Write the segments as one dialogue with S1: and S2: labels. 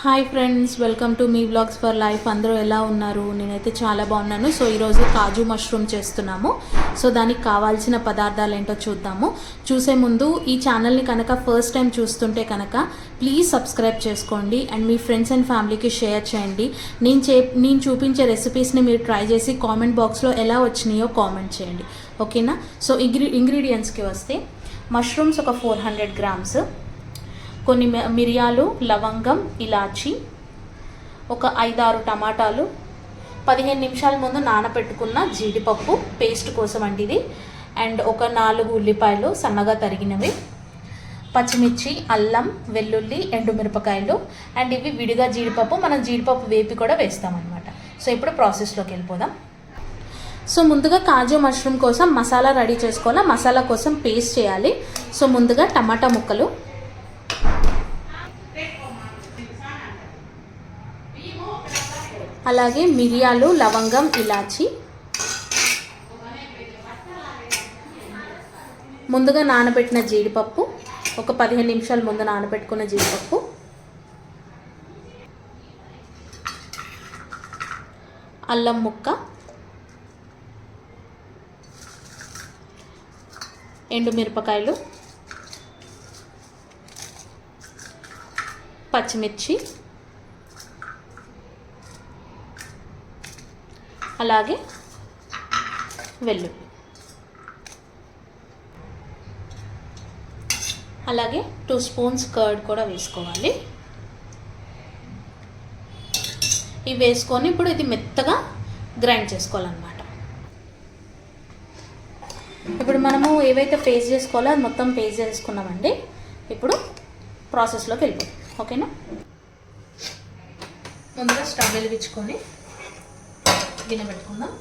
S1: Hi friends, welcome to me vlogs for life. అందరూ ఎలా ఉన్నారు? నేనైతే చాలా బాగున్నాను. సో ఈరోజు కాజు మష్రూమ్ చేస్తున్నాము. సో దానికి కావాల్సిన పదార్థాలు ఏంటో చూద్దాము. చూసే ముందు ఈ ఛానల్ని కనుక ఫస్ట్ టైం చూస్తుంటే కనుక ప్లీజ్ సబ్స్క్రైబ్ చేసుకోండి అండ్ మీ ఫ్రెండ్స్ అండ్ ఫ్యామిలీకి షేర్ చేయండి. నేను చూపించే రెసిపీస్ని మీరు ట్రై చేసి కామెంట్ బాక్స్లో ఎలా వచ్చినాయో కామెంట్ చేయండి, ఓకేనా? సో ఇంగ్రీడియంట్స్కి వస్తే మష్రూమ్స్ ఒక 400 గ్రామ్స్, కొన్ని మిరియాలు, లవంగం, ఇలాచి, ఒక 5-6 టమాటాలు, 15 నిమిషాల ముందు నానబెట్టుకున్న జీడిపప్పు పేస్ట్ కోసం అండి ఇది, అండ్ ఒక 4 ఉల్లిపాయలు సన్నగా తరిగినవి, పచ్చిమిర్చి, అల్లం, వెల్లుల్లి, ఎండుమిరపకాయలు, అండ్ ఇవి విడిగా జీడిపప్పు. మనం జీడిపప్పు వేపి కూడా వేస్తామన్నమాట. సో ఇప్పుడు ప్రాసెస్లోకి వెళ్ళిపోదాం. సో ముందుగా కాజు మష్రూమ్ కోసం మసాలా రెడీ చేసుకోవాలి. మసాలా కోసం పేస్ట్ చేయాలి. సో ముందుగా టమాటా ముక్కలు, అలాగే మిరియాలు, లవంగం, ఇలాచి, ముందుగా నానబెట్టిన జీడిపప్పు, ఒక 15 నిమిషాల ముందు నానబెట్టుకున్న జీడిపప్పు, అల్లం ముక్క, ఎండుమిరపకాయలు, పచ్చిమిర్చి, అలాగే వెల్లుల్లి, అలాగే 2 స్పూన్స్ కర్డ్ కూడా వేసుకోవాలి. ఇవి వేసుకొని ఇప్పుడు ఇది మెత్తగా గ్రైండ్ చేసుకోవాలన్నమాట. ఇప్పుడు మనము ఏవైతే పేస్ట్ చేసుకోవాలో అది మొత్తం పేస్ట్ చేసుకున్నామండి. ఇప్పుడు ప్రాసెస్లోకి వెళ్ళిపోతాం, ఓకేనా? ముందుగా స్టవ్ వెలిగించుకొని గిన్నె పెట్టుకుందాం.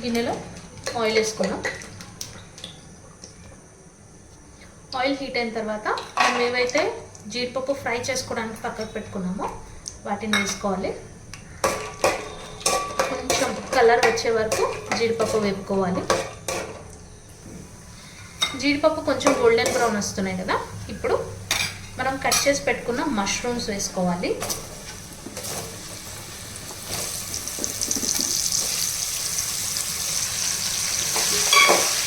S1: గిన్నెలో ఆయిల్ వేసుకుందాం. ఆయిల్ హీట్ అయిన తర్వాత మనం ఏవైతే జీడిపప్పు ఫ్రై చేసుకోవడానికి పక్కకు పెట్టుకున్నామో వాటిని వేసుకోవాలి. కొంచెం కలర్ వచ్చే వరకు జీడిపప్పు వేపుకోవాలి. జీడిపప్పు కొంచెం గోల్డెన్ బ్రౌన్ వస్తున్నాయి కదా, ఇప్పుడు మనం కట్ చేసి పెట్టుకున్న మష్రూమ్స్ వేసుకోవాలి.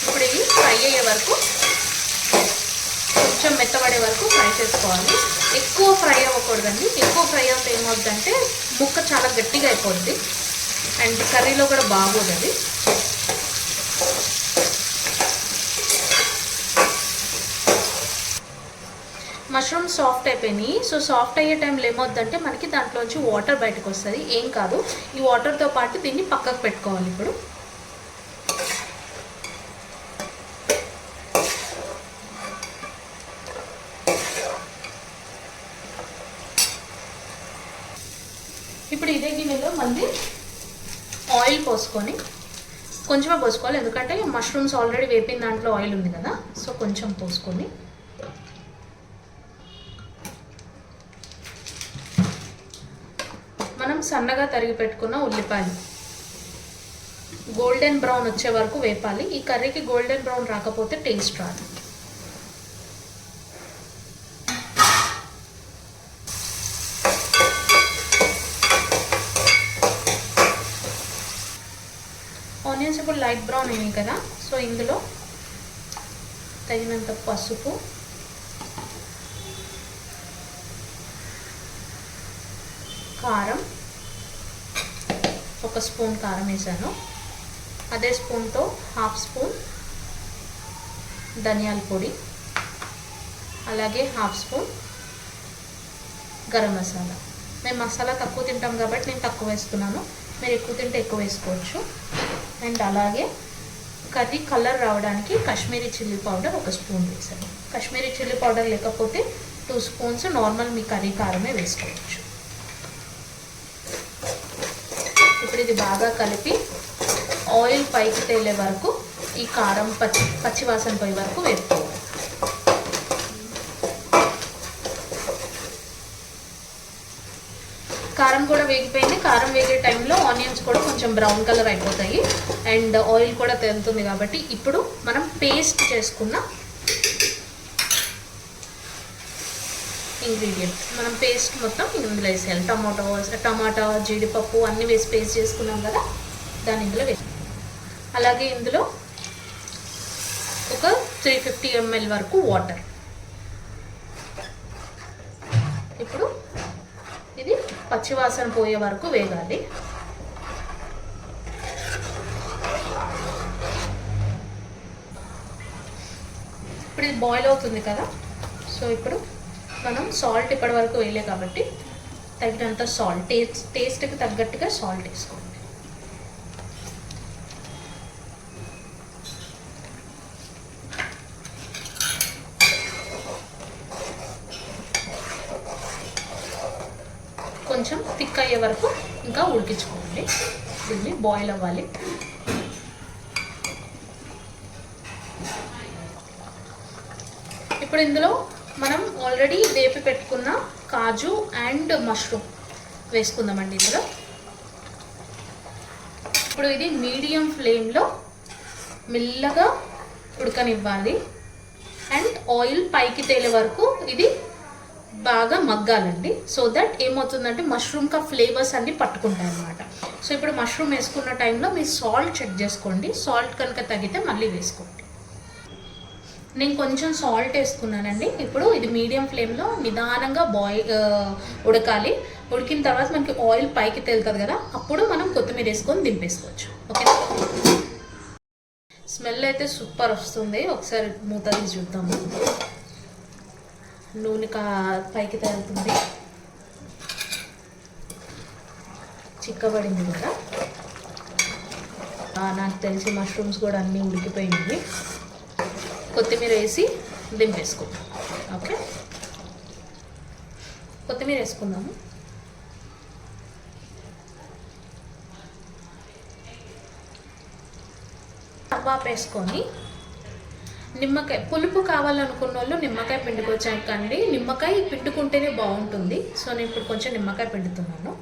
S1: ఇప్పుడు ఇవి ఫ్రై అయ్యే వరకు, కొంచెం మెత్తబడే వరకు ఫ్రై చేసుకోవాలి. ఎక్కువ ఫ్రై అవ్వకూడదండి. ఎక్కువ ఫ్రై అవుతే ఏమవుతుందంటే ముక్క చాలా గట్టిగా అయిపోద్ది అండ్ కర్రీలో కూడా బాగోదు అది. మష్రూమ్ సాఫ్ట్ అయిపోయినాయి. సో సాఫ్ట్ అయ్యే టైంలో ఏమవుతుందంటే మనకి దాంట్లోంచి వాటర్ బయటకు వస్తుంది. ఏం కాదు, ఈ వాటర్తో పాటు దీన్ని పక్కకు పెట్టుకోవాలి. ఇప్పుడు ఇదే గిన్నెలో మళ్ళీ ఆయిల్ పోసుకొని, కొంచెమే పోసుకోవాలి ఎందుకంటే మష్రూమ్స్ ఆల్రెడీ వేపిన దాంట్లో ఆయిల్ ఉంది కదా. సో కొంచెం పోసుకొని మనం సన్నగా తరిగి పెట్టుకున్న ఉల్లిపాయలు గోల్డెన్ బ్రౌన్ వచ్చే వరకు వేపాలి. ఈ కర్రీకి గోల్డెన్ బ్రౌన్ రాకపోతే టేస్ట్ రాదు. ఆనియన్స్ ఇప్పుడు లైట్ బ్రౌన్ అయినాయి కదా. సో ఇందులో తగినంత పసుపు, కారం, 1 స్పూన్ కారం వేసాను. అదే స్పూన్తో 1/2 స్పూన్ ధనియాల పొడి, అలాగే 1/2 స్పూన్ గరం మసాలా. మేము మసాలా తక్కువ తింటాం కాబట్టి నేను తక్కువ వేస్తున్నాను. మీరు ఎక్కువ తింటే ఎక్కువ వేసుకోవచ్చు. అండ్ అలాగే కర్రీ కలర్ రావడానికి కాశ్మీరీ చిల్లీ పౌడర్ 1 స్పూన్ వేసాను. కాశ్మీరీ చిల్లీ పౌడర్ లేకపోతే 2 స్పూన్స్ నార్మల్ మీ కర్రీ కారమే వేసుకోవచ్చు. ఇప్పుడు ఇది బాగా కలిపి ఆయిల్ పైకి తేలే వరకు, ఈ కారం పచ్చివాసన పోయే వరకు వేపుకోవాలి. కారం కూడా వేగిపోయింది. కారం వేగే టైంలో ఆనియన్స్ కూడా కొంచెం బ్రౌన్ కలర్ అయిపోతాయి అండ్ ఆయిల్ కూడా తేలుతుంది. కాబట్టి ఇప్పుడు మనం పేస్ట్ చేసుకున్న ఇంగ్రీడియంట్ మనం పేస్ట్ మొత్తం ఇందులో వేసేయాలి. టమాటా జీడిపప్పు అన్నీ వేసి పేస్ట్ చేసుకున్నాం కదా, దాన్ని ఇందులో వేసి అలాగే ఇందులో ఒక 350 ml వరకు వాటర్. ఇప్పుడు ఇది పచ్చివాసన పోయే వరకు వేగాలి. ఇప్పుడు ఇది బాయిల్ అవుతుంది కదా, సో ఇప్పుడు మనం సాల్ట్ ఇప్పటి వరకు వేయలే కాబట్టి తగినంత సాల్ట్, టేస్ట్కి తగ్గట్టుగా సాల్ట్ వేసుకోండి. కొంచెం థిక్ అయ్యే వరకు ఇంకా ఉడికించుకోండి. దీన్ని బాయిల్ అవ్వాలి. ఇప్పుడు ఇందులో మనం ఆల్రెడీ వేపి పెట్టుకున్న కాజు అండ్ మష్రూమ్ వేసుకుందామండి ఇందులో. ఇప్పుడు ఇది మీడియం ఫ్లేమ్లో మెల్లగా ఉడకనివ్వాలి అండ్ ఆయిల్ పైకి తేలే వరకు ఇది బాగా మగ్గాలండి. సో దట్ ఏమవుతుందంటే మష్రూమ్కి ఆ ఫ్లేవర్స్ అన్నీ పట్టుకుంటాయి అన్నమాట. సో ఇప్పుడు మష్రూమ్ వేసుకున్న టైంలో మీరు సాల్ట్ చెక్ చేసుకోండి. సాల్ట్ కనుక తగ్గితే మళ్ళీ వేసుకోండి. నేను కొంచెం సాల్ట్ వేసుకున్నానండి. ఇప్పుడు ఇది మీడియం ఫ్లేమ్లో నిదానంగా ఉడకాలి. ఉడికిన తర్వాత మనకి ఆయిల్ పైకి తేలుతుంది కదా, అప్పుడు మనం కొత్తిమీర వేసుకొని దింపేసుకోవచ్చు. ఓకేనా? స్మెల్ అయితే సూపర్ వస్తుంది. ఒకసారి మూత తీసి చూద్దాము. నూనె పైకి తేలుతుంది, చిక్కబడింది కదా. నాకు తెలిసి మష్రూమ్స్ కూడా అన్నీ ఉడికిపోయినాయి. కొత్తిమీర వేసి దింపేసుకుందాం. ఓకే, కొత్తిమీర వేసుకుందాము. కబాబ్ వేసుకొని నిమ్మకాయ పులుపు కావాలనుకున్న వాళ్ళు నిమ్మకాయ పిండుకొచ్చాకండి. నిమ్మకాయ పిండుకుంటేనే బాగుంటుంది. సో నేను ఇప్పుడు కొంచెం నిమ్మకాయ పిండుతున్నాను.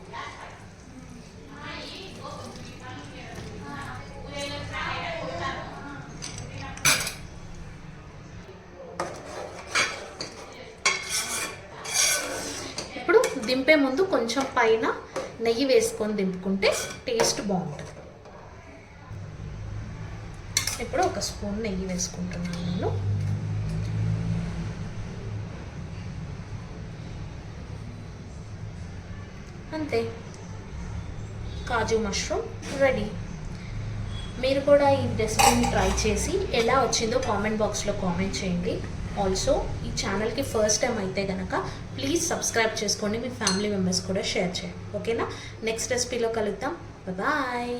S1: ఇప్పుడు దింపే ముందు కొంచెం పైన నెయ్యి వేసుకొని దింపుకుంటే టేస్ట్ బాగుంటుంది. ఇప్పుడు ఒక స్పూన్ నెయ్యి వేసుకుంటున్నాను నేను. అంతే, కాజు మష్రూమ్ రెడీ. మీరు కూడా ఈ రెసిపీని ట్రై చేసి ఎలా వచ్చిందో కామెంట్ బాక్స్లో కామెంట్ చేయండి. ఆల్సో ఈ ఛానల్కి ఫస్ట్ టైం అయితే కనుక ప్లీజ్ సబ్స్క్రైబ్ చేసుకోండి. మీ ఫ్యామిలీ మెంబర్స్ కూడా షేర్ చేయండి. ఓకేనా? నెక్స్ట్ రెసిపీలో కలుద్దాం. బాయ్.